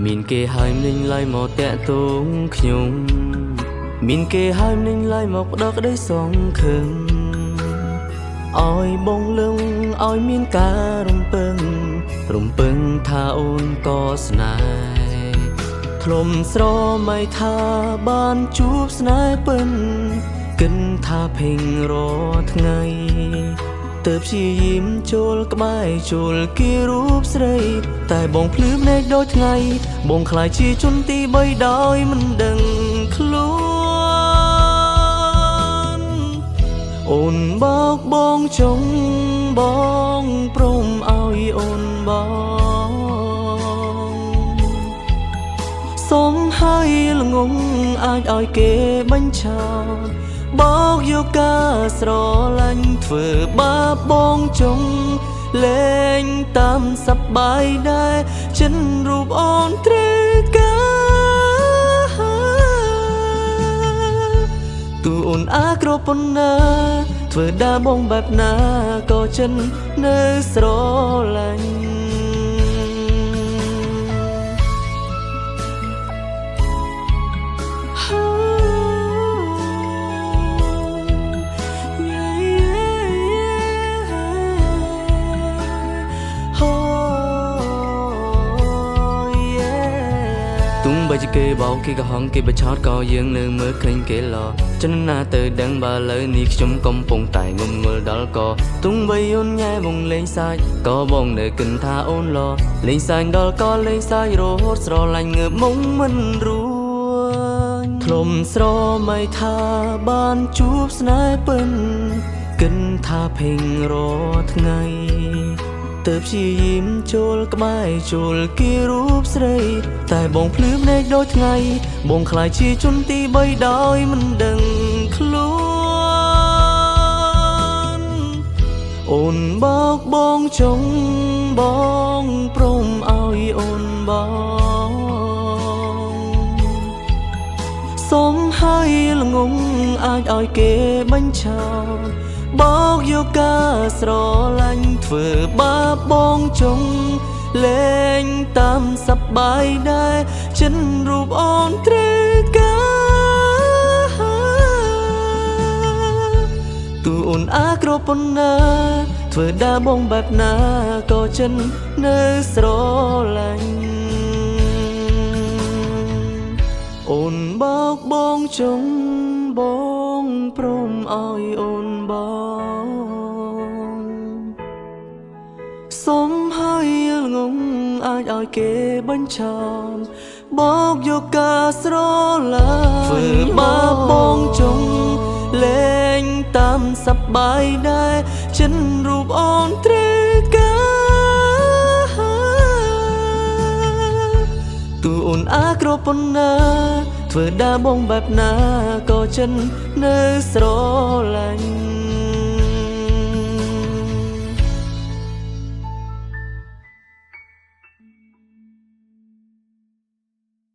មានគេហើយនឹងឡាយមកតាក់ទងខ្ញុំមានគេហើយនឹងឡាយមកផ្ដោក្ដីសងខឹងអោយបងលឹងអោយមានការរំពឹងថាអូនក៏ស្នេហ៍ធ្លុំស្រមៃថាបានជួបស្នេហ៍ពិនគិនថាភេងរថ្ងៃទើបព្យាយាមចូលក្បែរចូលគីរូបស្រីតែបងភ្លឺភ្នែកដូចថ្ងៃបងខ្លាចជាជនទី3ដោយមិនដឹងខ្លួនអូនបោកបងចុងបងព្រមឲ្យអូនបងសុំឲ្យល្ងងអាចឲ្យគេបញ្ឆោតបោកយកការស្រឡាញ់ធ្វើបាបបងចុងលេងតាមសប្បាយដែរចិនរូបអូនត្រូវការទូអូនអាក្រប៉ុណ្ណាធ្វើដើរបងបែបណាក៏ចិននៅស្រឡាញ់ទុំបើជាគេបោកគេក៏ហងគេបឆោតក៏យើងនៅមើលឃើញគេឡចំណាទៅដឹងបើលើនេះខ្ញុំកំពុងតែងំងល់ដល់ក៏ទុំបីអូនញ៉ែបងលេងសាច់ក៏បងនៅគិនថាអូនឡលេងសាច់ដល់ក៏លេងសាច់រហូតស្រឡាញ់ងើបមុំមិនរួញធ្លុំស្រមៃថាបានជួបស្នេហ៍ពិនគិនថាភេងរថ្ងៃទើបព្យាយាមចូលក្បែរចូលគីរូបស្រីតែបងភ្លឺភ្នែកដូចថ្ងៃបងខ្លាចជាជនទី3ដោយមិនដឹងខ្លួនអូនបោកបងចុងបងព្រមឲ្យអូនបងសុំឲ្យល្ងងអាចឲ្យគេបញ្ឆោតបោកយកការស្រឡាញ់ធ្វើបាបបងចុងលេងតាមសប្បាយដែរចិនរូបអូនត្រូវការទូអូនអាក្រប៉ុណ្ណាធ្វើដើរបងបែបណាក៏ចិននៅស្រឡាញ់អូនបោកបងចុងបងព្រមឲ្យអូនបងសុំឲ្យល្ងងអាចឲ្យគេបញ្ឆោតបោកយកការស្រឡាញ់ធ្វើបាបបងចុងលេងតាមសប្បាយដែរចិនរូបអូនត្រូវការទូអូនអាក្រប៉ុណ្ណាធ្វើដើរបងបែបណាក៏ចិននៅស្រឡាញ់